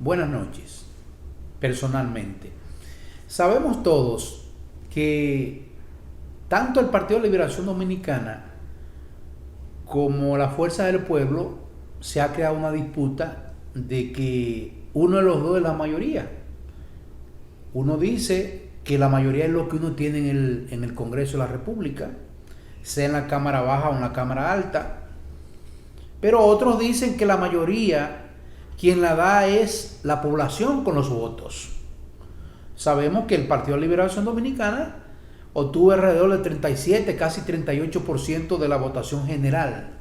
Buenas noches. Personalmente, sabemos todos que tanto el Partido de Liberación Dominicana como la Fuerza del Pueblo se ha creado una disputa de que uno de los dos es la mayoría. Uno dice que la mayoría es lo que uno tiene en el Congreso de la República, sea en la Cámara Baja o en la Cámara Alta, pero otros dicen que la mayoría quien la da es la población con los votos. Sabemos que el Partido de Liberación Dominicana obtuvo alrededor del 37, casi 38% de la votación general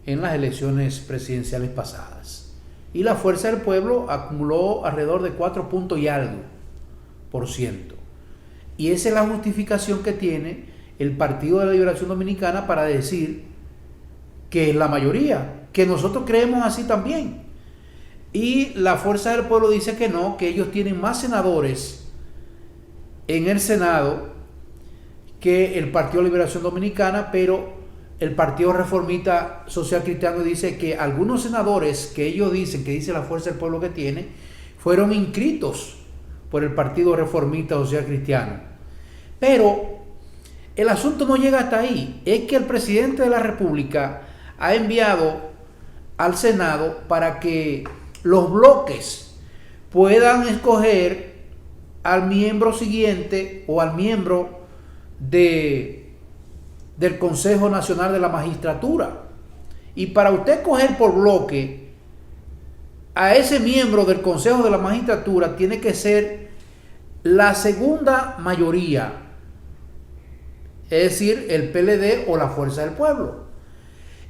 en las elecciones presidenciales pasadas. Y la Fuerza del Pueblo acumuló alrededor de 4 puntos y algo por ciento. Y esa es la justificación que tiene el Partido de la Liberación Dominicana para decir que es la mayoría, que nosotros creemos así también. Y la Fuerza del Pueblo dice que no, que ellos tienen más senadores en el Senado que el Partido de Liberación Dominicana, pero el Partido Reformista Social Cristiano dice que algunos senadores que ellos dicen, que dice la Fuerza del Pueblo que tiene, fueron inscritos por el Partido Reformista Social Cristiano. Pero el asunto no llega hasta ahí. Es que el presidente de la República ha enviado al Senado para que los bloques puedan escoger al miembro siguiente o al miembro del Consejo Nacional de la Magistratura. Y para usted escoger por bloque a ese miembro del Consejo de la Magistratura tiene que ser la segunda mayoría, es decir, el PLD o la Fuerza del Pueblo.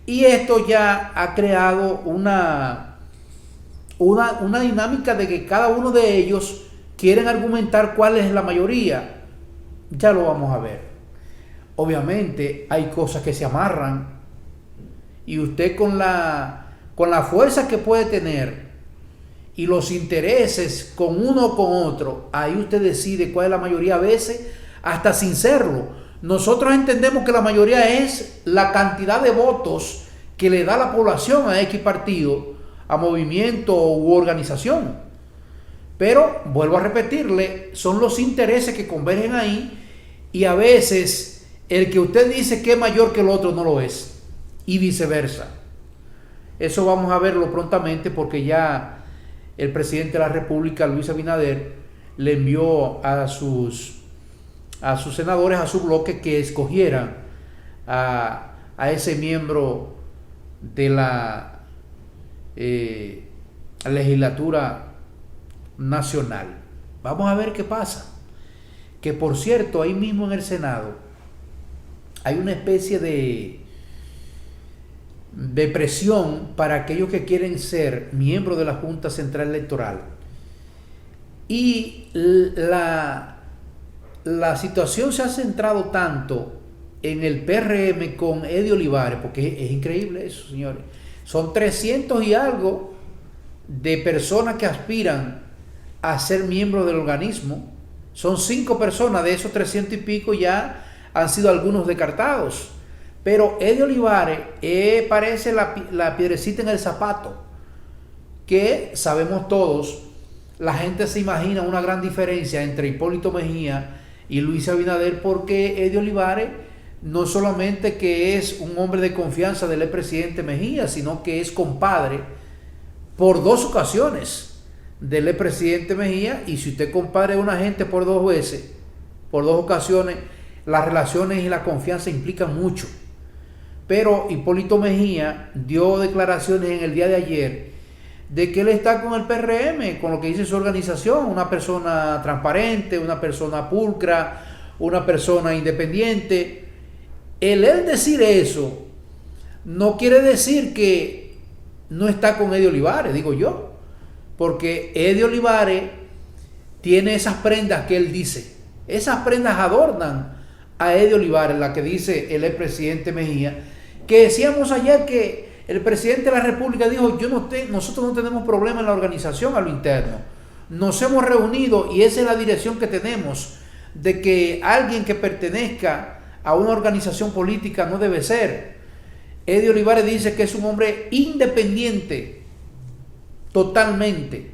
Y esto ya ha creado una dinámica de que cada uno de ellos quieren argumentar cuál es la mayoría. Ya lo vamos a ver. Obviamente hay cosas que se amarran y usted con la fuerza que puede tener y los intereses con uno o con otro, ahí usted decide cuál es la mayoría, a veces hasta sin serlo. Nosotros entendemos que la mayoría es la cantidad de votos que le da la población a X partido, a movimiento u organización. Pero, vuelvo a repetirle, son los intereses que convergen ahí y a veces el que usted dice que es mayor que el otro no lo es y viceversa. Eso vamos a verlo prontamente porque ya el presidente de la República, Luis Abinader, le envió a sus senadores, a su bloque, que escogieran a ese miembro de la legislatura nacional. Vamos a ver qué pasa. Que por cierto, ahí mismo en el Senado hay una especie de presión para aquellos que quieren ser miembros de la Junta Central Electoral. Y la situación se ha centrado tanto en el PRM con Eddie Olivares, porque es increíble eso, señores. Son 300 y algo de personas que aspiran a ser miembros del organismo. Son 5 personas, de esos 300 y pico ya han sido algunos descartados. Pero Eddie Olivares parece la piedrecita en el zapato, que sabemos todos, la gente se imagina una gran diferencia entre Hipólito Mejía y Luis Abinader, porque Eddie Olivares no solamente que es un hombre de confianza del expresidente Mejía, sino que es compadre por 2 ocasiones del expresidente Mejía. Y si usted compadre a una gente por 2 veces, por 2 ocasiones, las relaciones y la confianza implican mucho. Pero Hipólito Mejía dio declaraciones en el día de ayer de que él está con el PRM, con lo que dice su organización, una persona transparente, una persona pulcra, una persona independiente. El decir eso no quiere decir que no está con Eddie Olivares, digo yo, porque Eddie Olivares tiene esas prendas que él dice, esas prendas adornan a Eddie Olivares, la que dice el expresidente Mejía, que decíamos ayer que el presidente de la República dijo, nosotros no tenemos problema en la organización a lo interno, nos hemos reunido y esa es la dirección que tenemos, de que alguien que pertenezca a una organización política no debe ser. Eddie Olivares dice que es un hombre independiente, totalmente.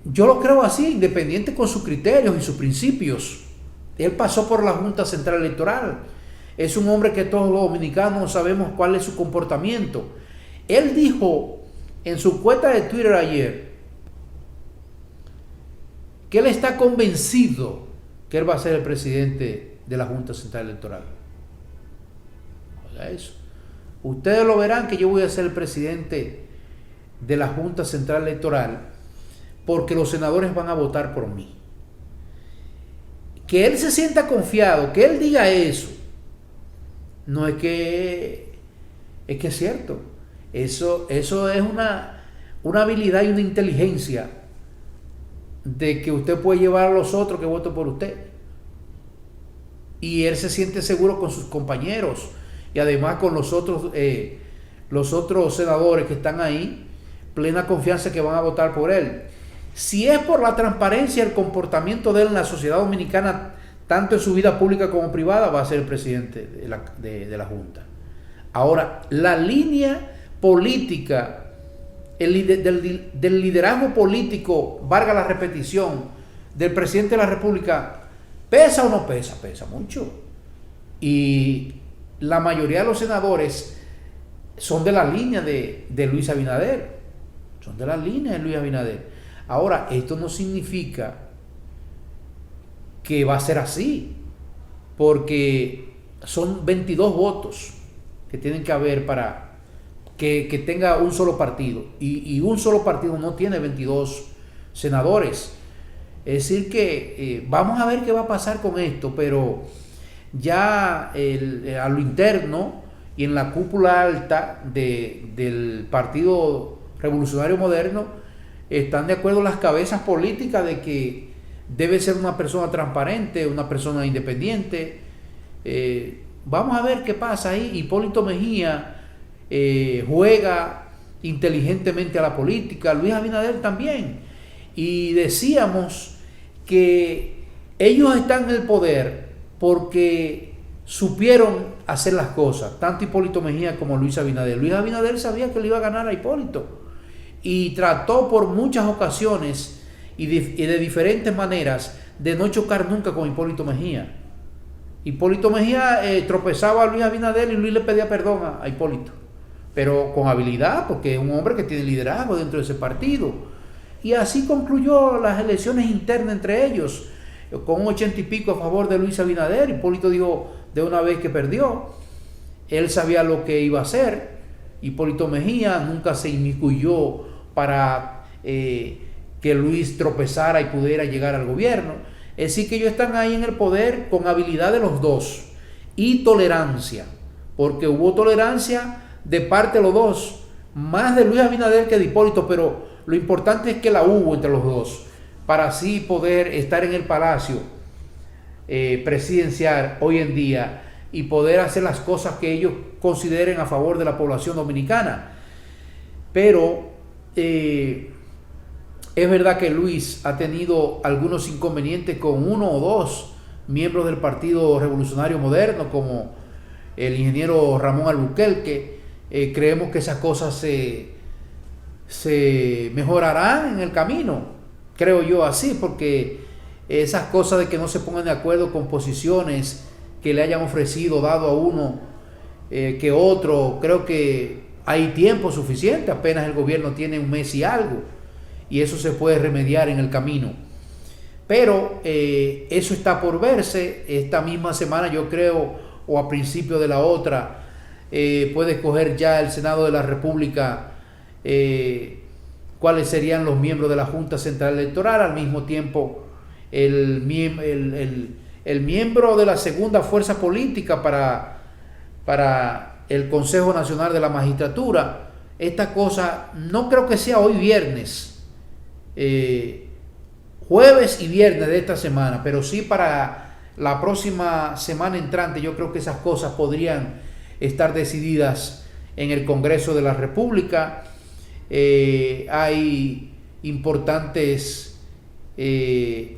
Yo lo creo así, independiente con sus criterios y sus principios. Él pasó por la Junta Central Electoral. Es un hombre que todos los dominicanos sabemos cuál es su comportamiento. Él dijo en su cuenta de Twitter ayer que él está convencido que él va a ser el presidente de la Junta Central Electoral. Oiga eso. Ustedes lo verán que yo voy a ser el presidente de la Junta Central Electoral porque los senadores van a votar por mí. Que él se sienta confiado, que él diga eso, no es que es cierto. Eso es una habilidad y una inteligencia de que usted puede llevar a los otros que voten por usted. Y él se siente seguro con sus compañeros y además con los otros senadores que están ahí, plena confianza que van a votar por él. Si es por la transparencia y el comportamiento de él en la sociedad dominicana, tanto en su vida pública como privada, va a ser el presidente de la Junta. Ahora, la línea política, del liderazgo político, valga la repetición, del presidente de la República, ¿pesa o no pesa? Pesa mucho. Y la mayoría de los senadores son de la línea de Luis Abinader. Son de la línea de Luis Abinader. Ahora, esto no significa que va a ser así, porque son 22 votos que tienen que haber para que tenga un solo partido, y un solo partido no tiene 22 senadores. Es decir que vamos a ver qué va a pasar con esto, pero ya a lo interno y en la cúpula alta del Partido Revolucionario Moderno están de acuerdo las cabezas políticas de que debe ser una persona transparente, una persona independiente. Vamos a ver qué pasa ahí. Hipólito Mejía juega inteligentemente a la política, Luis Abinader también. Y decíamos que ellos están en el poder porque supieron hacer las cosas, tanto Hipólito Mejía como Luis Abinader. Luis Abinader sabía que le iba a ganar a Hipólito y trató por muchas ocasiones y de diferentes maneras de no chocar nunca con Hipólito Mejía. Hipólito Mejía tropezaba a Luis Abinader y Luis le pedía perdón a Hipólito, pero con habilidad, porque es un hombre que tiene liderazgo dentro de ese partido. Y así concluyó las elecciones internas entre ellos, con un 80 y pico a favor de Luis Abinader. Hipólito dijo de una vez que perdió. Él sabía lo que iba a hacer. Hipólito Mejía nunca se inmiscuyó para que Luis tropezara y pudiera llegar al gobierno. Es decir, que ellos están ahí en el poder con habilidad de los dos y tolerancia, porque hubo tolerancia de parte de los dos, más de Luis Abinader que de Hipólito, pero lo importante es que la hubo entre los dos, para así poder estar en el palacio presidencial hoy en día y poder hacer las cosas que ellos consideren a favor de la población dominicana. Pero es verdad que Luis ha tenido algunos inconvenientes con uno o dos miembros del Partido Revolucionario Moderno, como el ingeniero Ramón Albuquerque. Creemos que esas cosas se mejorarán en el camino, creo yo así, porque esas cosas de que no se pongan de acuerdo con posiciones que le hayan ofrecido, dado a uno que otro, creo que hay tiempo suficiente, apenas el gobierno tiene un mes y algo, y eso se puede remediar en el camino. Pero eso está por verse. Esta misma semana, yo creo, o a principio de la otra, puede escoger ya el Senado de la República cuáles serían los miembros de la Junta Central Electoral. Al mismo tiempo, el miembro de la segunda fuerza política para el Consejo Nacional de la Magistratura. Esta cosa no creo que sea hoy viernes, jueves y viernes de esta semana, pero sí para la próxima semana entrante. Yo creo que esas cosas podrían estar decididas en el Congreso de la República. Hay importantes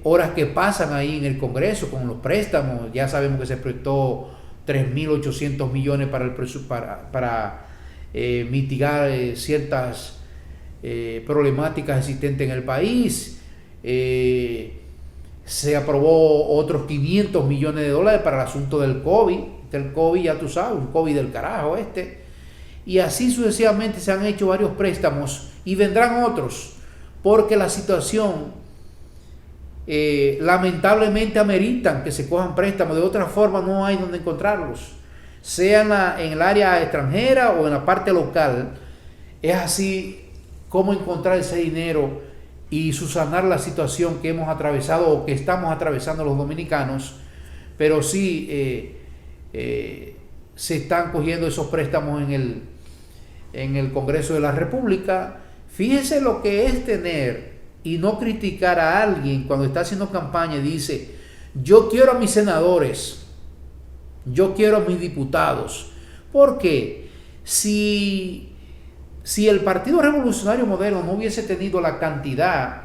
horas que pasan ahí en el Congreso con los préstamos. Ya sabemos que se prestó 3.800 millones para mitigar ciertas problemáticas existentes en el país. Se aprobó otros 500 millones de dólares para el asunto del COVID. Del COVID, ya tú sabes, un COVID del carajo y así sucesivamente se han hecho varios préstamos y vendrán otros, porque la situación lamentablemente ameritan que se cojan préstamos. De otra forma no hay donde encontrarlos, sea en el área extranjera o en la parte local. Es así como encontrar ese dinero y subsanar la situación que hemos atravesado o que estamos atravesando los dominicanos. Pero sí se están cogiendo esos préstamos en el Congreso de la República. Fíjese lo que es tener y no criticar a alguien cuando está haciendo campaña y dice: yo quiero a mis senadores, yo quiero a mis diputados. Porque si el Partido Revolucionario Moderno no hubiese tenido la cantidad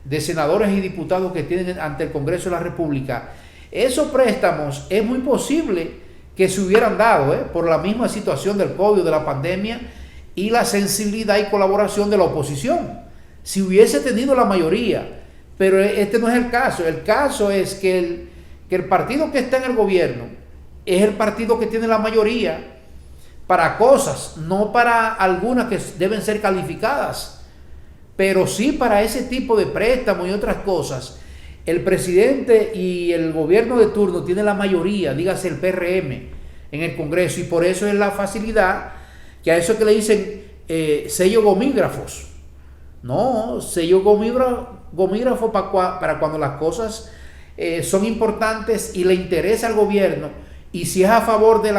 de senadores y diputados que tienen ante el Congreso de la República, esos préstamos es muy posible que se hubieran dado por la misma situación del COVID, de la pandemia y la sensibilidad y colaboración de la oposición, si hubiese tenido la mayoría. Pero este no es el caso. El caso es que el partido que está en el gobierno es el partido que tiene la mayoría para cosas, no para algunas que deben ser calificadas, pero sí para ese tipo de préstamos y otras cosas. El presidente y el gobierno de turno tienen la mayoría, dígase el PRM, en el Congreso, y por eso es la facilidad que a eso que le dicen sello gomígrafos. No, sello gomígrafo para cuando las cosas son importantes y le interesa al gobierno, y si es a favor de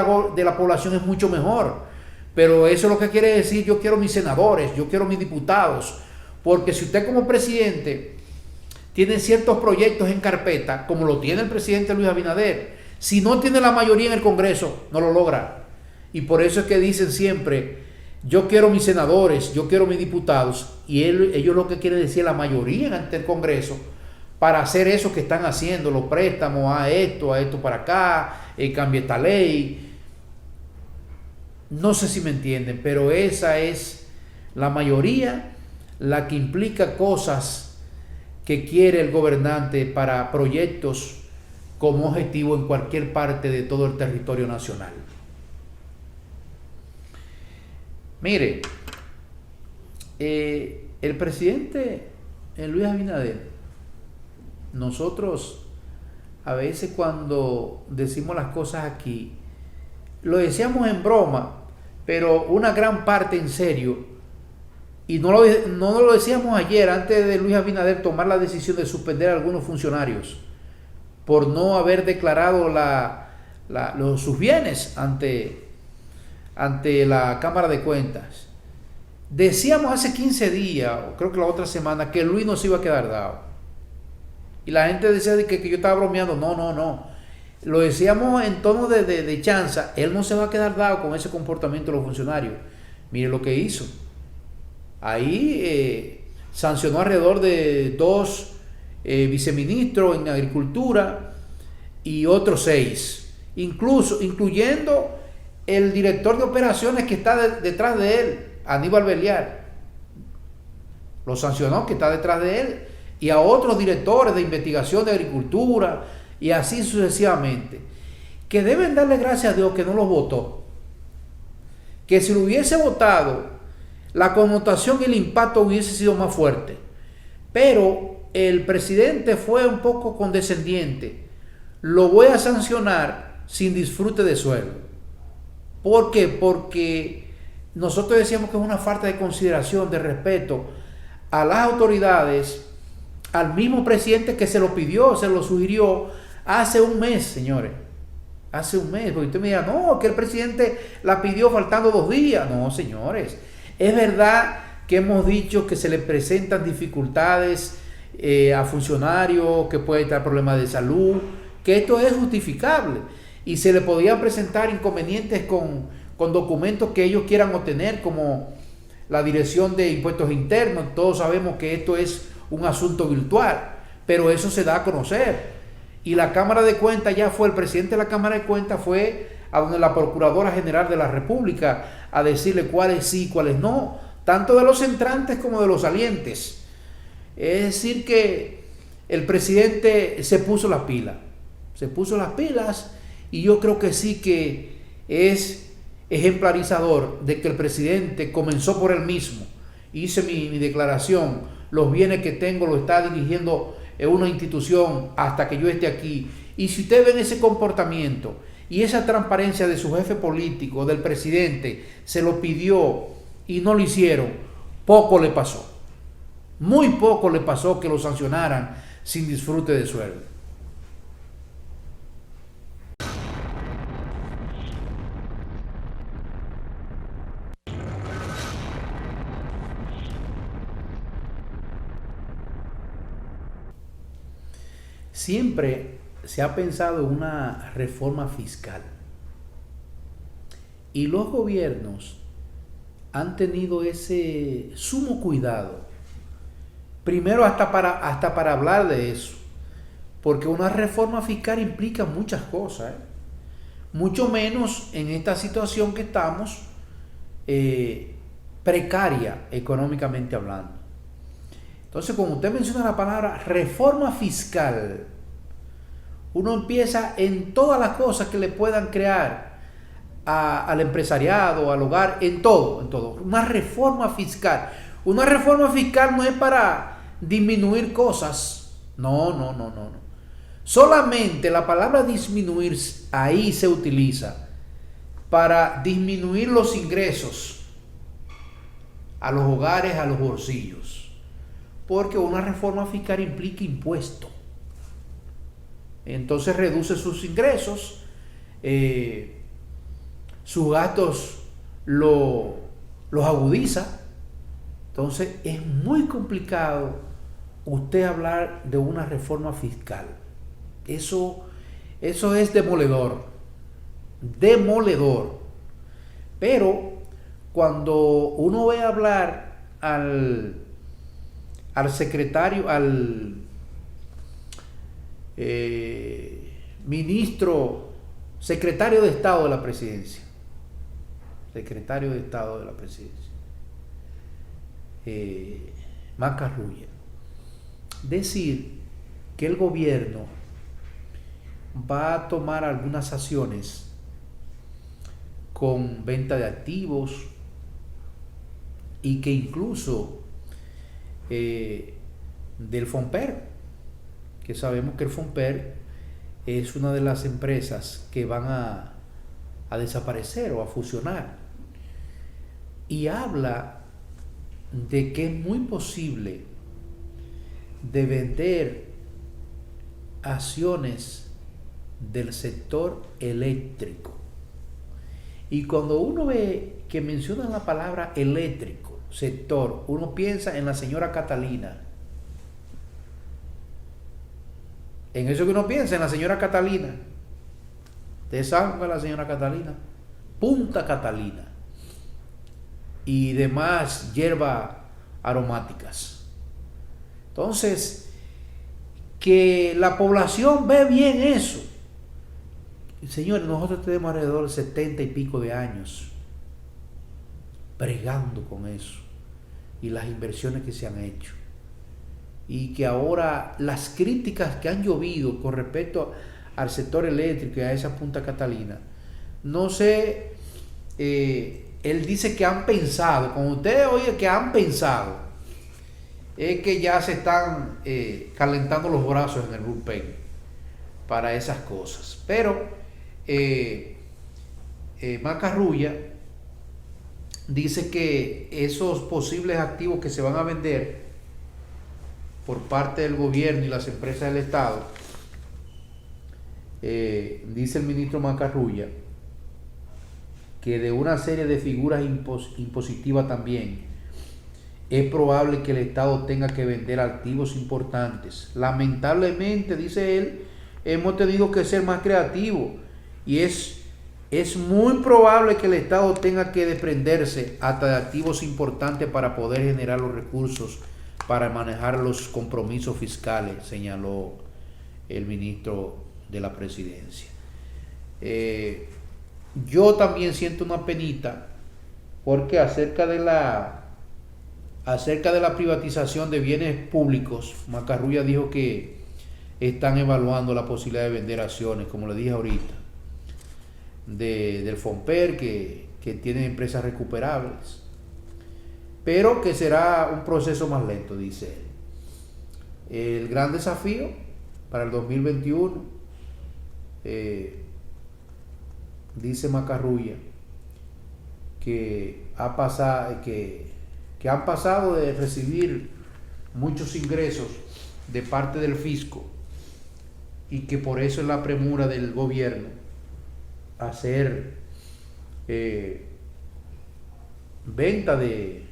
la población es mucho mejor. Pero eso es lo que quiere decir: yo quiero mis senadores, yo quiero mis diputados. Porque si usted como presidente tiene ciertos proyectos en carpeta, como lo tiene el presidente Luis Abinader, si no tiene la mayoría en el Congreso, no lo logra. Y por eso es que dicen siempre: yo quiero mis senadores, yo quiero mis diputados. Y ellos lo que quieren decir, la mayoría ante el Congreso, para hacer eso que están haciendo, los préstamos a esto para acá, cambie esta ley. No sé si me entienden, pero esa es la mayoría, la que implica cosas que quiere el gobernante para proyectos como objetivo en cualquier parte de todo el territorio nacional. Mire, el presidente Luis Abinader, nosotros a veces cuando decimos las cosas aquí, lo decíamos en broma, pero una gran parte en serio. Y no lo decíamos ayer, antes de Luis Abinader tomar la decisión de suspender a algunos funcionarios por no haber declarado sus bienes ante la Cámara de Cuentas. Decíamos hace 15 días, o creo que la otra semana, que Luis no se iba a quedar dado. Y la gente decía que yo estaba bromeando. No. Lo decíamos en tono de chanza. Él no se va a quedar dado con ese comportamiento de los funcionarios. Mire lo que hizo. Ahí sancionó alrededor de 2 viceministros en Agricultura y otros 6, incluyendo el director de operaciones que está detrás de él, Aníbal Beliar. Lo sancionó, que está detrás de él, y a otros directores de investigación de Agricultura, y así sucesivamente, que deben darle gracias a Dios que no los votó. Que si lo hubiese votado, la connotación y el impacto hubiese sido más fuerte. Pero el presidente fue un poco condescendiente. Lo voy a sancionar sin disfrute de sueldo. ¿Por qué? Porque nosotros decíamos que es una falta de consideración, de respeto a las autoridades, al mismo presidente que se lo pidió, se lo sugirió hace un mes, señores. Hace un mes, porque usted me dirá: no, que el presidente la pidió faltando 2 días. No, señores. Es verdad que hemos dicho que se le presentan dificultades a funcionarios, que puede estar problemas de salud, que esto es justificable y se le podían presentar inconvenientes con documentos que ellos quieran obtener, como la Dirección de Impuestos Internos. Todos sabemos que esto es un asunto virtual, pero eso se da a conocer. Y la Cámara de Cuentas el presidente de la Cámara de Cuentas fue a donde la Procuradora General de la República a decirle cuáles sí, cuáles no, tanto de los entrantes como de los salientes. Es decir que el presidente se puso las pilas, y yo creo que sí que es ejemplarizador de que el presidente comenzó por él mismo. Hice mi declaración, los bienes que tengo lo está dirigiendo en una institución hasta que yo esté aquí. Y si ustedes ven ese comportamiento y esa transparencia de su jefe político, del presidente, se lo pidió y no lo hicieron, poco le pasó. Muy poco le pasó que lo sancionaran sin disfrute de sueldo. Siempre se ha pensado en una reforma fiscal y los gobiernos han tenido ese sumo cuidado, primero hasta para hablar de eso, porque una reforma fiscal implica muchas cosas, mucho menos en esta situación que estamos, precaria económicamente hablando. Entonces, cuando usted menciona la palabra reforma fiscal, uno empieza en todas las cosas que le puedan crear al empresariado, al hogar, en todo. Una reforma fiscal. Una reforma fiscal no es para disminuir cosas. No. Solamente la palabra disminuir ahí se utiliza para disminuir los ingresos a los hogares, a los bolsillos. Porque una reforma fiscal implica impuesto. Entonces reduce sus ingresos, sus gastos los agudiza. Entonces es muy complicado usted hablar de una reforma fiscal. Eso es demoledor. Pero cuando uno ve hablar al secretario, al secretario de Estado de la Presidencia, Macarrulla, decir que el gobierno va a tomar algunas acciones con venta de activos y que incluso del Fonper, que sabemos que el Fonper es una de las empresas que van a desaparecer o a fusionar, y habla de que es muy posible de vender acciones del sector eléctrico. Y cuando uno ve que mencionan la palabra eléctrico, sector, uno piensa en la señora Catalina. En eso que uno piensa, en la señora Catalina. ¿Ustedes saben cuál es la señora Catalina? Punta Catalina y demás hierbas aromáticas. Entonces, que la población ve bien eso. Señores, nosotros tenemos alrededor de 70 y pico de años bregando con eso y las inversiones que se han hecho, y que ahora las críticas que han llovido con respecto al sector eléctrico y a esa Punta Catalina, no sé, él dice que han pensado, como ustedes oyen que han pensado, es que ya se están calentando los brazos en el bullpen para esas cosas. Pero Macarrulla dice que esos posibles activos que se van a vender por parte del gobierno y las empresas del Estado, dice el ministro Macarrulla, que de una serie de figuras impositivas también es probable que el Estado tenga que vender activos importantes. Lamentablemente, dice él, hemos tenido que ser más creativos y es muy probable que el Estado tenga que desprenderse hasta de activos importantes para poder generar los recursos para manejar los compromisos fiscales, señaló el ministro de la Presidencia. Yo también siento una penita porque acerca de la privatización de bienes públicos, Macarrulla dijo que están evaluando la posibilidad de vender acciones, como le dije ahorita, del Fomper, que tiene empresas recuperables, pero que será un proceso más lento, dice él. El gran desafío para el 2021, dice Macarrulla, que han pasado de recibir muchos ingresos de parte del fisco y que por eso es la premura del gobierno hacer venta de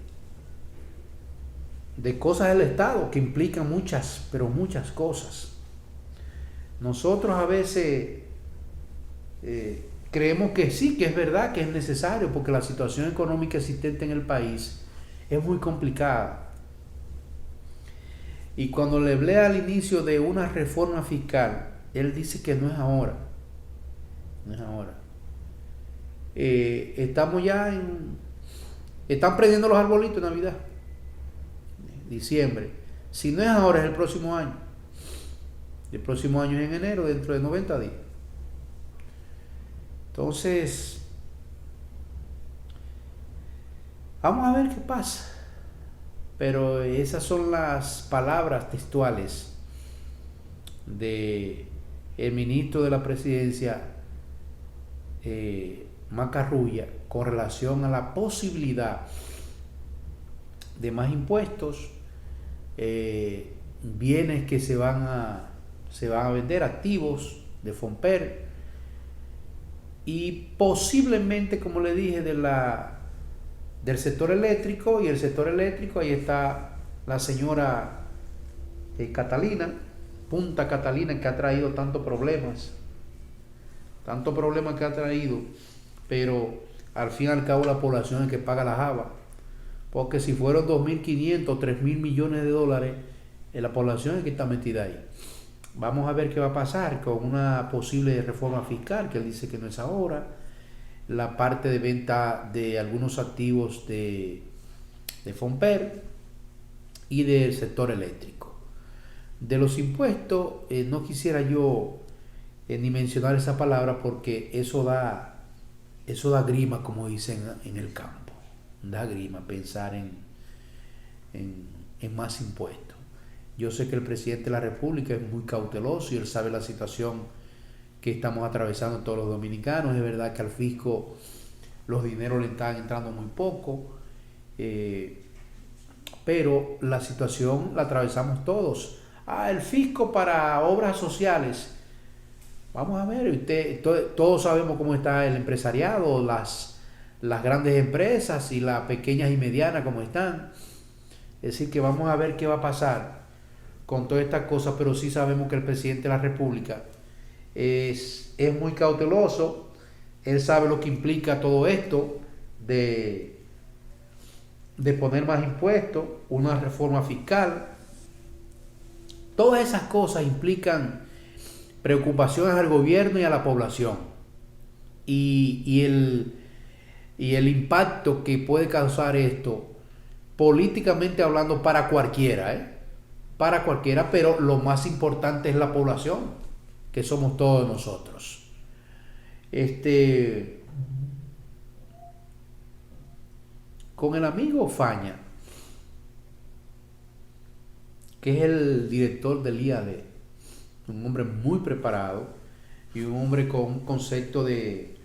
cosas del Estado que implican muchas, pero muchas cosas. Nosotros a veces creemos que sí, que es verdad, que es necesario, porque la situación económica existente en el país es muy complicada. Y cuando le hablé al inicio de una reforma fiscal, él dice que no es ahora. No es ahora. Estamos ya están prendiendo los arbolitos de Navidad, diciembre. Si no es ahora, es el próximo año. El próximo año es en enero, dentro de 90 días. Entonces, vamos a ver qué pasa. Pero esas son las palabras textuales de el ministro de la presidencia, Macarrulla, con relación a la posibilidad de más impuestos, bienes que se van a vender, activos de Fomper, y posiblemente, como le dije, del sector eléctrico. Y el sector eléctrico, ahí está la señora Catalina, Punta Catalina, que ha traído tantos problemas que ha traído, pero al fin y al cabo la población es que paga la java, porque si fueron 2.500, 3.000 millones de dólares, la población es que está metida ahí. Vamos a ver qué va a pasar con una posible reforma fiscal, que él dice que no es ahora, la parte de venta de algunos activos de Fomper y del sector eléctrico. De los impuestos, no quisiera yo ni mencionar esa palabra, porque eso da grima, como dicen en el campo. Da grima pensar en más impuestos. Yo sé que el presidente de la República es muy cauteloso y él sabe la situación que estamos atravesando todos los dominicanos. Es verdad que al fisco los dineros le están entrando muy poco, pero la situación la atravesamos todos. El fisco para obras sociales. Vamos a ver, todos sabemos cómo está el empresariado, las grandes empresas y las pequeñas y medianas cómo están. Es decir, que vamos a ver qué va a pasar con todas estas cosas, pero sí sabemos que el presidente de la República es muy cauteloso. Él sabe lo que implica todo esto de poner más impuestos, una reforma fiscal. Todas esas cosas implican preocupaciones al gobierno y a la población. Y el impacto que puede causar esto, políticamente hablando, para cualquiera, para cualquiera, pero lo más importante es la población, que somos todos nosotros. Con el amigo Faña, que es el director del IAD, un hombre muy preparado y un hombre con un concepto de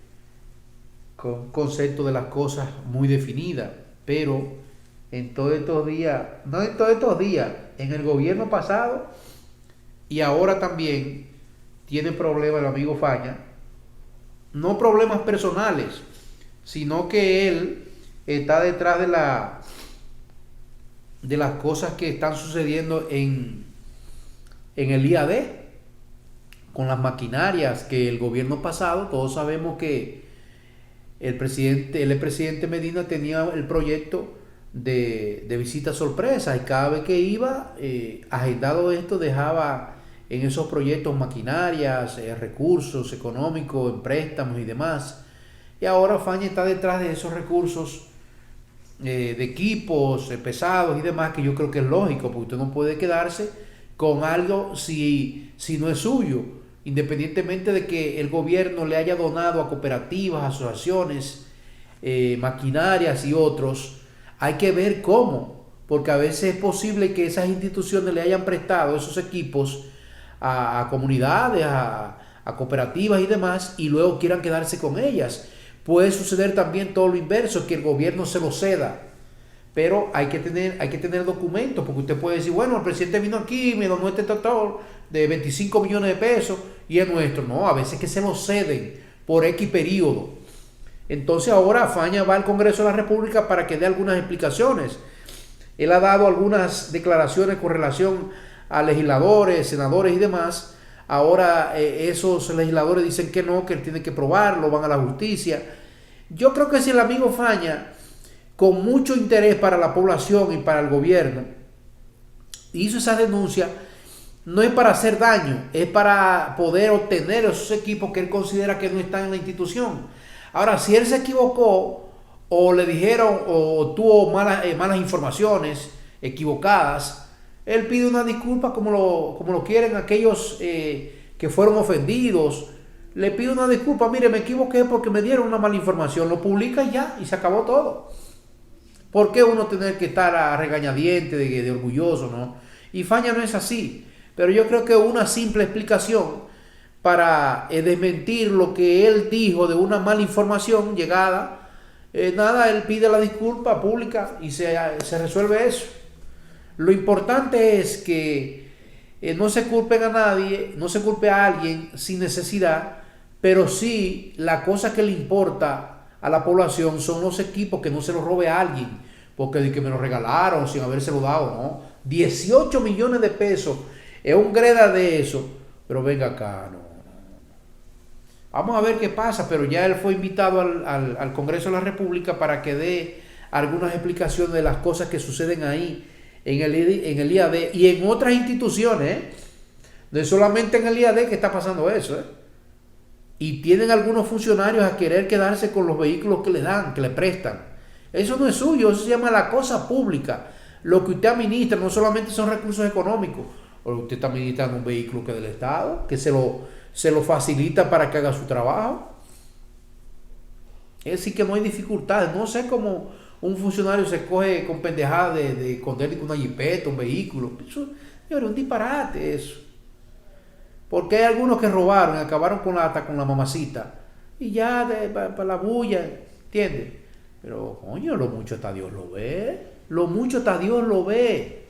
las cosas muy definida, pero en todos estos días, en el gobierno pasado y ahora también tiene problemas el amigo Faña, no problemas personales, sino que él está detrás de las cosas que están sucediendo en el IAD, con las maquinarias que el gobierno pasado, todos sabemos que el presidente Medina tenía el proyecto de visita sorpresa, y cada vez que iba, agendado esto, dejaba en esos proyectos maquinarias, recursos económicos, en préstamos y demás, y ahora Faña está detrás de esos recursos de equipos pesados y demás, que yo creo que es lógico, porque usted no puede quedarse con algo si no es suyo, independientemente de que el gobierno le haya donado a cooperativas, asociaciones, maquinarias y otros. Hay que ver cómo, porque a veces es posible que esas instituciones le hayan prestado esos equipos a comunidades, a cooperativas y demás, y luego quieran quedarse con ellas. Puede suceder también todo lo inverso, que el gobierno se lo ceda, pero hay que tener documentos, porque usted puede decir, bueno, el presidente vino aquí, me donó este tractor de 25 millones de pesos y es nuestro. No, a veces que se lo ceden por X periodo. Entonces ahora Faña va al Congreso de la República para que dé algunas explicaciones. Él ha dado algunas declaraciones con relación a legisladores, senadores y demás. Ahora esos legisladores dicen que no, que él tiene que probarlo, van a la justicia. Yo creo que si el amigo Faña, con mucho interés para la población y para el gobierno, hizo esa denuncia, no es para hacer daño, es para poder obtener esos equipos que él considera que no están en la institución. Ahora, si él se equivocó o le dijeron o tuvo malas informaciones equivocadas, él pide una disculpa como lo quieren aquellos que fueron ofendidos. Le pide una disculpa, mire, me equivoqué porque me dieron una mala información, lo publica y ya, y se acabó todo. ¿Por qué uno tener que estar a regañadiente de orgulloso, no? Y Faña no es así, pero yo creo que una simple explicación para desmentir lo que él dijo de una mala información llegada, nada, él pide la disculpa pública y se resuelve eso. Lo importante es que no se culpen a nadie, no se culpe a alguien sin necesidad, pero sí la cosa que le importa a la población son los equipos, que no se los robe a alguien, porque de que me lo regalaron sin habérselo dado, ¿no? 18 millones de pesos es un greda de eso, pero venga acá, no. Vamos a ver qué pasa, pero ya él fue invitado al Congreso de la República para que dé algunas explicaciones de las cosas que suceden ahí en el IAD y en otras instituciones, no es solamente en el IAD que está pasando eso, y tienen algunos funcionarios a querer quedarse con los vehículos que le dan, que le prestan. Eso no es suyo, eso se llama la cosa pública. Lo que usted administra no solamente son recursos económicos, o usted está administrando un vehículo que es del Estado, que se lo facilita para que haga su trabajo. Es decir, que no hay dificultades. No sé cómo un funcionario se coge con pendejada de esconder una jipeta, un vehículo. Eso, señores, un disparate eso. Porque hay algunos que robaron y acabaron hasta con la mamacita. Y ya para la bulla, ¿entiendes? Pero, coño, lo mucho hasta Dios lo ve. Lo mucho hasta Dios lo ve.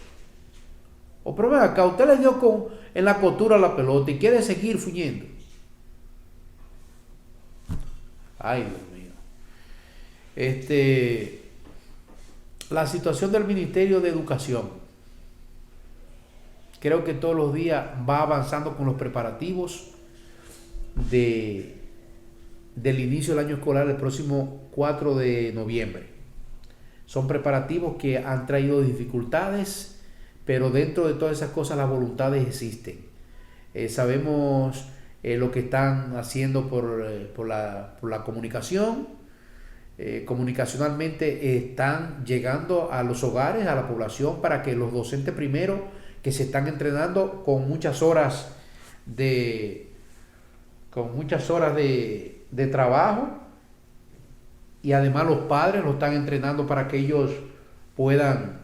O pero ven acá, usted le dio en la costura la pelota y quiere seguir fuñendo. Ay, Dios mío. La situación del Ministerio de Educación. Creo que todos los días va avanzando con los preparativos del inicio del año escolar el próximo 4 de noviembre. Son preparativos que han traído dificultades, pero dentro de todas esas cosas las voluntades existen. Sabemos lo que están haciendo por la comunicación. Comunicacionalmente están llegando a los hogares, a la población, para que los docentes primero, que se están entrenando con muchas horas de trabajo, y además los padres lo están entrenando para que ellos puedan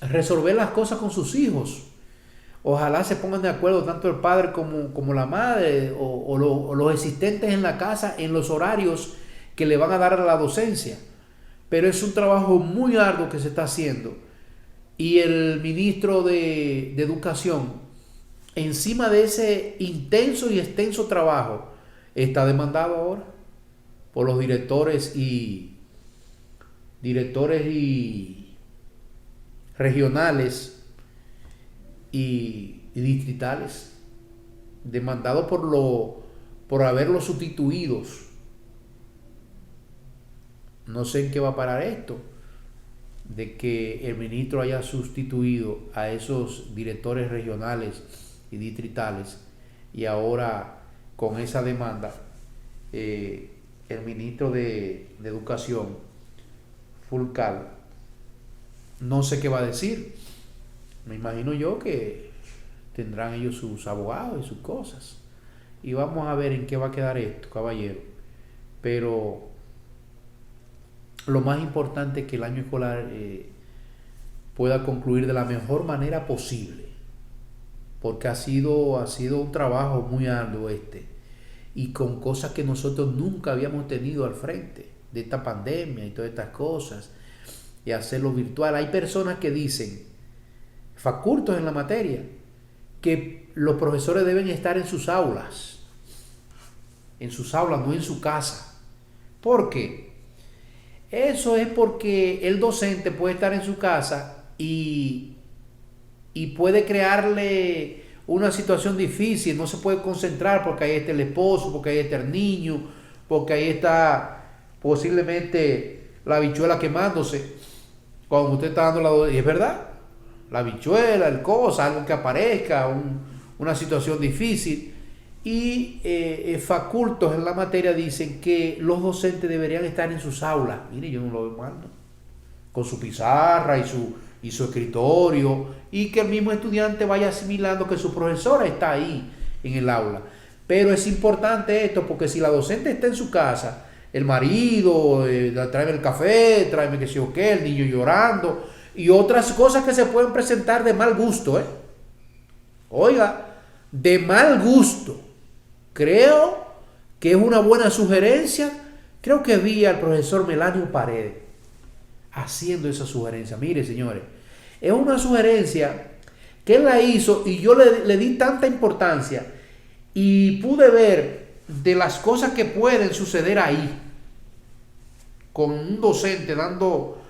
resolver las cosas con sus hijos. Ojalá se pongan de acuerdo tanto el padre como la madre o los existentes en la casa en los horarios que le van a dar a la docencia. Pero es un trabajo muy arduo que se está haciendo. Y el ministro de Educación, encima de ese intenso y extenso trabajo, está demandado ahora por los directores y regionales y distritales, demandado por haberlos sustituidos. No sé en qué va a parar esto, de que el ministro haya sustituido a esos directores regionales y distritales, y ahora con esa demanda el ministro de Educación, Fulcal, no sé qué va a decir. Me imagino yo que tendrán ellos sus abogados y sus cosas. Y vamos a ver en qué va a quedar esto, caballero. Pero lo más importante es que el año escolar pueda concluir de la mejor manera posible. Porque ha sido un trabajo muy arduo y con cosas que nosotros nunca habíamos tenido al frente de esta pandemia y todas estas cosas, y hacerlo virtual. Hay personas que dicen, facultos en la materia, que los profesores deben estar en sus aulas, no en su casa. ¿Por qué? Eso es porque el docente puede estar en su casa y puede crearle una situación difícil, no se puede concentrar porque ahí está el esposo, porque ahí está el niño, porque ahí está posiblemente la habichuela quemándose cuando usted está dando la... Y es verdad, la habichuela, el cosa, algo que aparezca, una situación difícil. Y facultos en la materia dicen que los docentes deberían estar en sus aulas. Mire, yo no lo veo mal, ¿no? Con su pizarra y su escritorio, y que el mismo estudiante vaya asimilando que su profesora está ahí en el aula. Pero es importante esto, porque si la docente está en su casa, el marido, tráeme el café, tráeme que sé yo qué, el niño llorando, y otras cosas que se pueden presentar de mal gusto, oiga, de mal gusto. Creo que es una buena sugerencia. Creo que vi al profesor Melanio Paredes haciendo esa sugerencia. Mire, señores, es una sugerencia que él la hizo y yo le di tanta importancia y pude ver de las cosas que pueden suceder ahí con un docente dando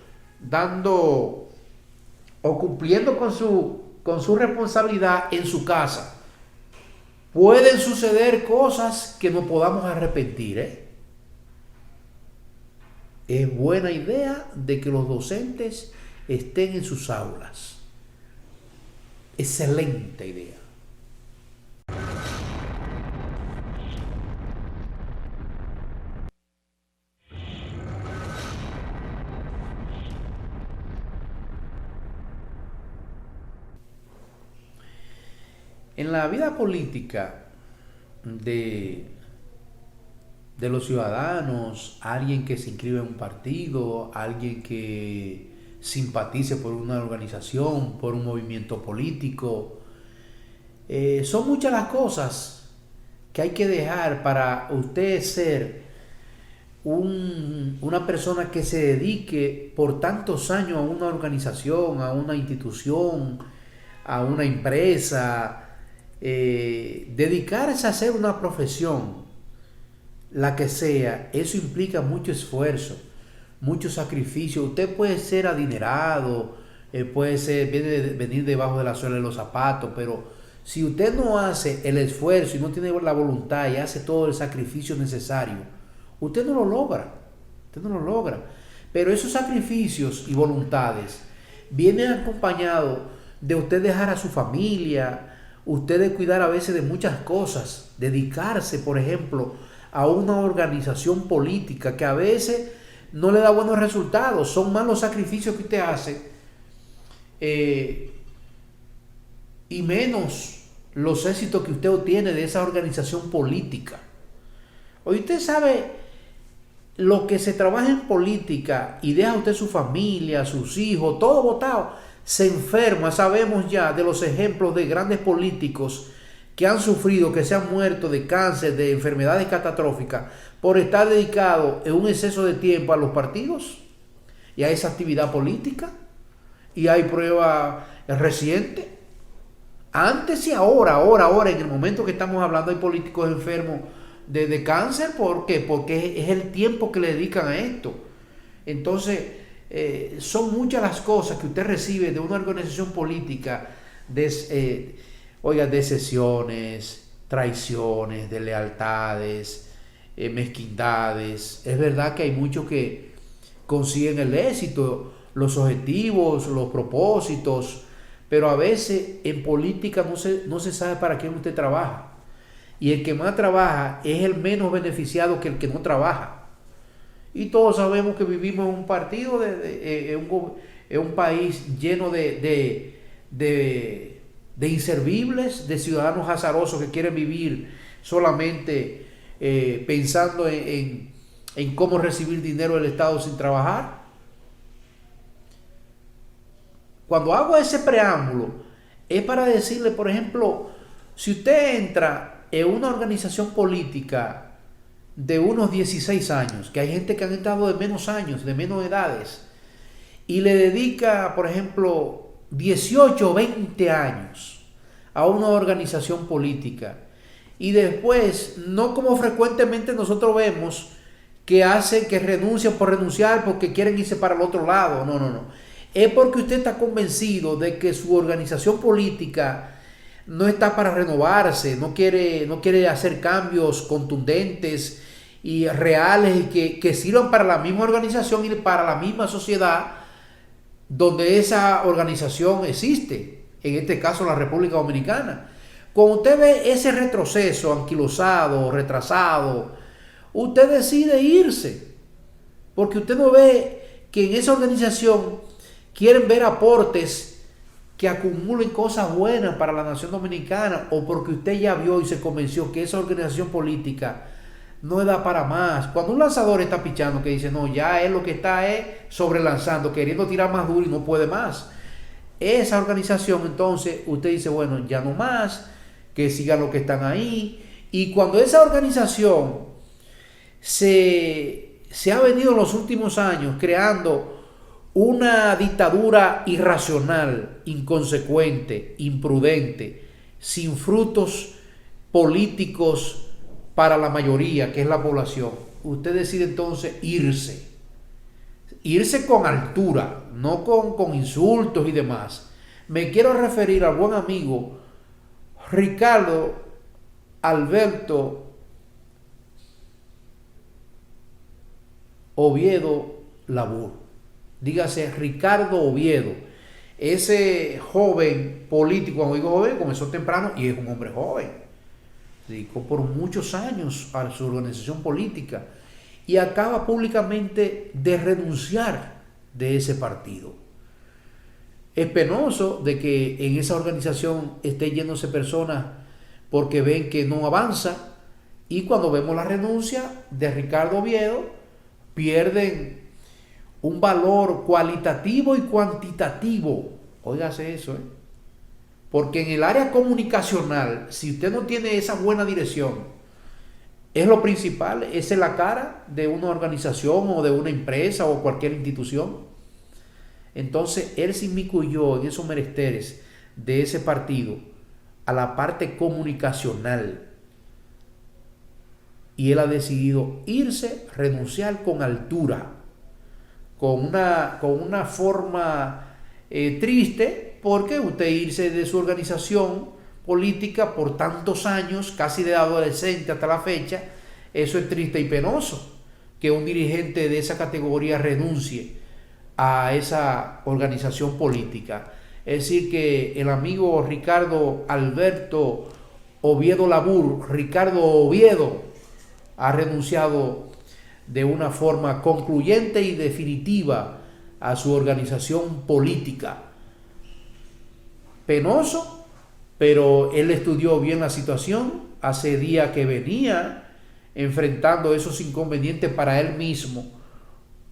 o cumpliendo con su responsabilidad en su casa. Pueden suceder cosas que nos podamos arrepentir, Es buena idea de que los docentes estén en sus aulas. Excelente idea. En la vida política de los ciudadanos, alguien que se inscribe en un partido, alguien que simpatice por una organización, por un movimiento político, son muchas las cosas que hay que dejar para usted ser una persona que se dedique por tantos años a una organización, a una institución, a una empresa. Dedicarse a hacer una profesión, la que sea, eso implica mucho esfuerzo, mucho sacrificio. Usted puede ser adinerado, puede ser venir debajo de la suela de los zapatos, pero si usted no hace el esfuerzo y no tiene la voluntad y hace todo el sacrificio necesario, usted no lo logra. Pero esos sacrificios y voluntades vienen acompañados de usted dejar a su familia, usted de cuidar a veces de muchas cosas, dedicarse, por ejemplo, a una organización política que a veces no le da buenos resultados, son malos sacrificios que usted hace, y menos los éxitos que usted obtiene de esa organización política. Hoy usted sabe lo que se trabaja en política y deja usted su familia, sus hijos, todo botado. Se enferma, sabemos ya de los ejemplos de grandes políticos que han sufrido, que se han muerto de cáncer, de enfermedades catastróficas, por estar dedicados en un exceso de tiempo a los partidos y a esa actividad política. Y hay pruebas recientes. Antes y ahora, en el momento que estamos hablando, hay políticos enfermos de cáncer. ¿Por qué? Porque es el tiempo que le dedican a esto. Entonces, son muchas las cosas que usted recibe de una organización política, de sesiones, traiciones, de lealtades, mezquindades. Es verdad que hay muchos que consiguen el éxito, los objetivos, los propósitos, pero a veces en política no se sabe para quién usted trabaja. y el que más trabaja es el menos beneficiado que el que no trabaja. Y todos sabemos que vivimos en un partido, en un país lleno de inservibles, de ciudadanos azarosos que quieren vivir solamente pensando en cómo recibir dinero del Estado sin trabajar. Cuando hago ese preámbulo, es para decirle, por ejemplo, si usted entra en una organización política de unos 16 años, que hay gente que han entrado de menos años, de menos edades, y le dedica, por ejemplo, 18 o 20 años a una organización política, y después, no como frecuentemente nosotros vemos, que hacen que renuncian por renunciar porque quieren irse para el otro lado, no. Es porque usted está convencido de que su organización política no está para renovarse, no quiere hacer cambios contundentes y reales y que sirvan para la misma organización y para la misma sociedad donde esa organización existe, en este caso la República Dominicana. Cuando usted ve ese retroceso anquilosado, retrasado, usted decide irse, porque usted no ve que en esa organización quieren ver aportes que acumulen cosas buenas para la nación dominicana, o porque usted ya vio y se convenció que esa organización política no da para más. Cuando un lanzador está pichando que dice, no, ya es lo que está es sobrelanzando, queriendo tirar más duro y no puede más. Esa organización, entonces, usted dice, bueno, ya no más, que sigan los que están ahí. Y cuando esa organización se ha venido en los últimos años creando una dictadura irracional, inconsecuente, imprudente, sin frutos políticos para la mayoría, que es la población, usted decide entonces irse con altura, no con insultos y demás. Me quiero referir al buen amigo Ricardo Alberto Oviedo Labur, dígase Ricardo Oviedo, ese joven político. Cuando digo joven, comenzó temprano y es un hombre joven, dedicó por muchos años a su organización política y acaba públicamente de renunciar de ese partido. Es penoso de que en esa organización esté yéndose personas porque ven que no avanza, y cuando vemos la renuncia de Ricardo Oviedo, pierden un valor cualitativo y cuantitativo. Óigase eso, porque en el área comunicacional, si usted no tiene esa buena dirección, es lo principal, esa es la cara de una organización o de una empresa o cualquier institución. Entonces él se inmiscuyó en esos menesteres de ese partido a la parte comunicacional, y él ha decidido irse, renunciar con altura, con una forma triste, porque usted irse de su organización política por tantos años, casi de adolescente hasta la fecha, eso es triste y penoso, que un dirigente de esa categoría renuncie a esa organización política. Es decir, que el amigo Ricardo Alberto Oviedo Labur, Ricardo Oviedo, ha renunciado de una forma concluyente y definitiva a su organización política. Penoso, pero él estudió bien la situación. Hace días que venía enfrentando esos inconvenientes para él mismo,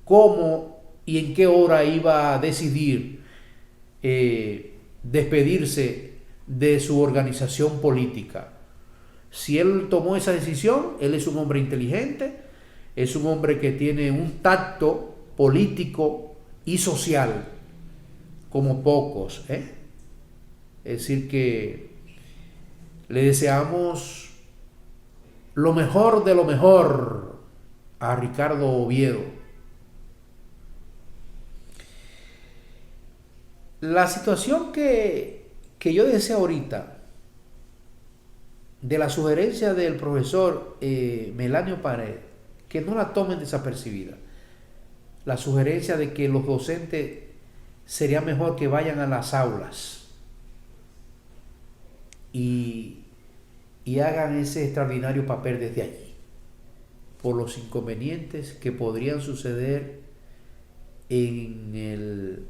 cómo y en qué hora iba a decidir despedirse de su organización política. Si él tomó esa decisión, él es un hombre inteligente, es un hombre que tiene un tacto político y social como pocos, Es decir, que le deseamos lo mejor de lo mejor a Ricardo Oviedo. La situación que yo decía ahorita, de la sugerencia del profesor Melanio Pared, que no la tomen desapercibida, la sugerencia de que los docentes sería mejor que vayan a las aulas y y hagan ese extraordinario papel desde allí, por los inconvenientes que podrían suceder en el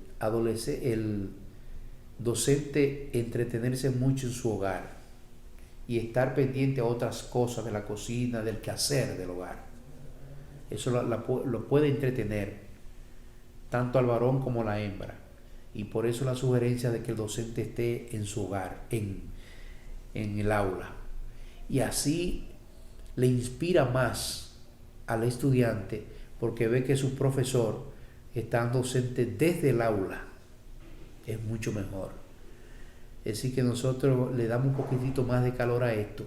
docente entretenerse mucho en su hogar y estar pendiente a otras cosas de la cocina, del quehacer del hogar. Eso lo puede entretener tanto al varón como a la hembra. Y por eso la sugerencia de que el docente esté en su hogar, en el aula. Y así le inspira más al estudiante porque ve que su profesor está docente desde el aula. Es mucho mejor. Es decir, que nosotros le damos un poquitito más de calor a esto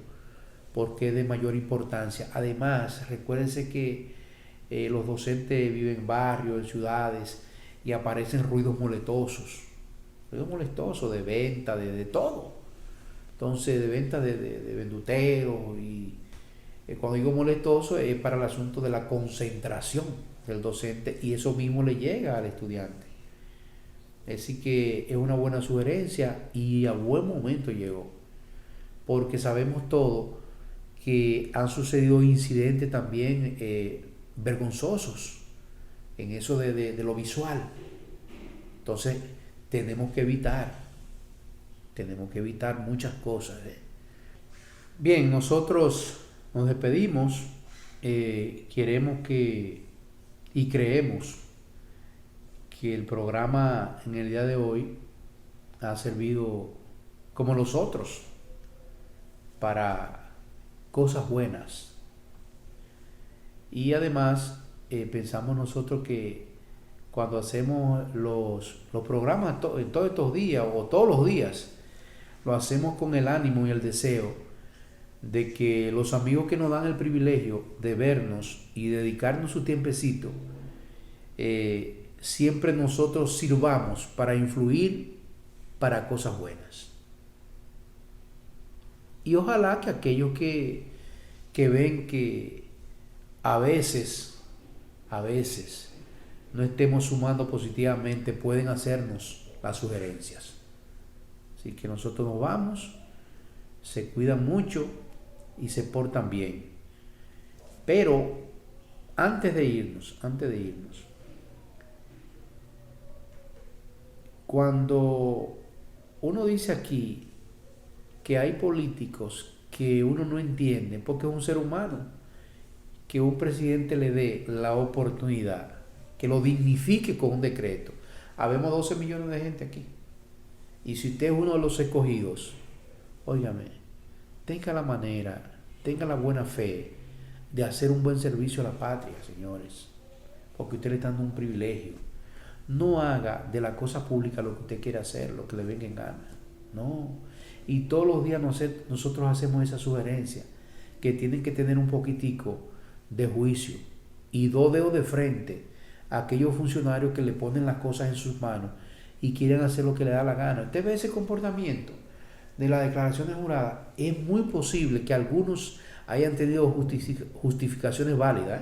porque es de mayor importancia. Además, recuérdense que los docentes viven en barrios, en ciudades, y aparecen ruidos molestosos de venta, de todo. Entonces, de venta de venduteros, y cuando digo molestoso es para el asunto de la concentración del docente, y eso mismo le llega al estudiante. Así que es una buena sugerencia y a buen momento llegó, porque sabemos todos que han sucedido incidentes también vergonzosos en eso de lo visual. Entonces tenemos que evitar muchas cosas. Bien, nosotros nos despedimos. Queremos y creemos que el programa en el día de hoy ha servido como los otros para cosas buenas. Y además pensamos nosotros que cuando hacemos los programas en todos estos días o todos los días, lo hacemos con el ánimo y el deseo de que los amigos que nos dan el privilegio de vernos y dedicarnos su tiempecito, siempre nosotros sirvamos para influir para cosas buenas. Y ojalá que aquellos que ven que a veces no estemos sumando positivamente, pueden hacernos las sugerencias. Así que nosotros nos vamos, se cuidan mucho y se portan bien. Pero antes de irnos, cuando uno dice aquí que hay políticos que uno no entiende, porque es un ser humano, que un presidente le dé la oportunidad, que lo dignifique con un decreto. Habemos 12 millones de gente aquí. Y si usted es uno de los escogidos, óigame, tenga la manera, tenga la buena fe de hacer un buen servicio a la patria, señores. Porque usted le está dando un privilegio. No haga de la cosa pública lo que usted quiere hacer, lo que le venga en gana. No. Y todos los días nosotros hacemos esa sugerencia, que tienen que tener un poquitico de juicio y 2 dedos de frente a aquellos funcionarios que le ponen las cosas en sus manos y quieren hacer lo que le da la gana. Usted ve ese comportamiento de las declaraciones juradas. Es muy posible que algunos hayan tenido justificaciones válidas,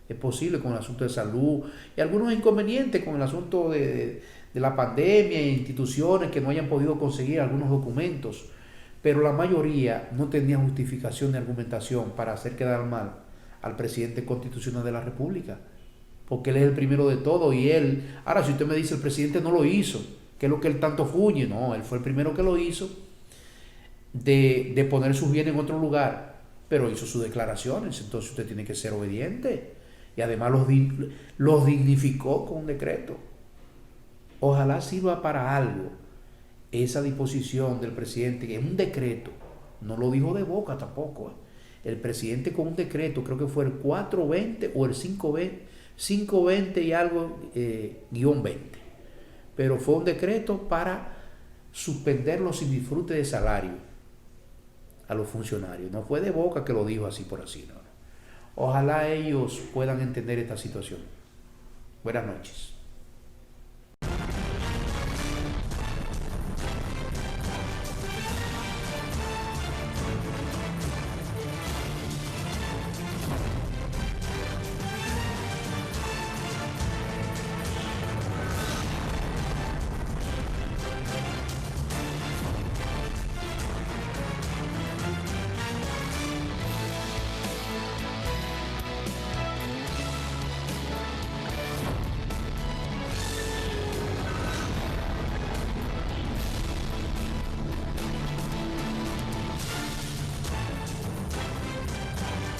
Es posible con el asunto de salud y algunos inconvenientes con el asunto de la pandemia e instituciones que no hayan podido conseguir algunos documentos, pero la mayoría no tenía justificación de argumentación para hacer quedar mal al presidente constitucional de la República, porque él es el primero de todo. Y él, ahora si usted me dice el presidente no lo hizo, que es lo que él tanto fuñe, no, él fue el primero que lo hizo, de poner sus bienes en otro lugar, pero hizo sus declaraciones. Entonces usted tiene que ser obediente, y además los dignificó con un decreto. Ojalá sirva para algo esa disposición del presidente, que es un decreto, no lo dijo de boca tampoco, El presidente con un decreto, creo que fue el 420 o el 520 y algo, guión 20. Pero fue un decreto para suspenderlo sin disfrute de salario a los funcionarios. No fue de boca que lo dijo así por así, no. Ojalá ellos puedan entender esta situación. Buenas noches.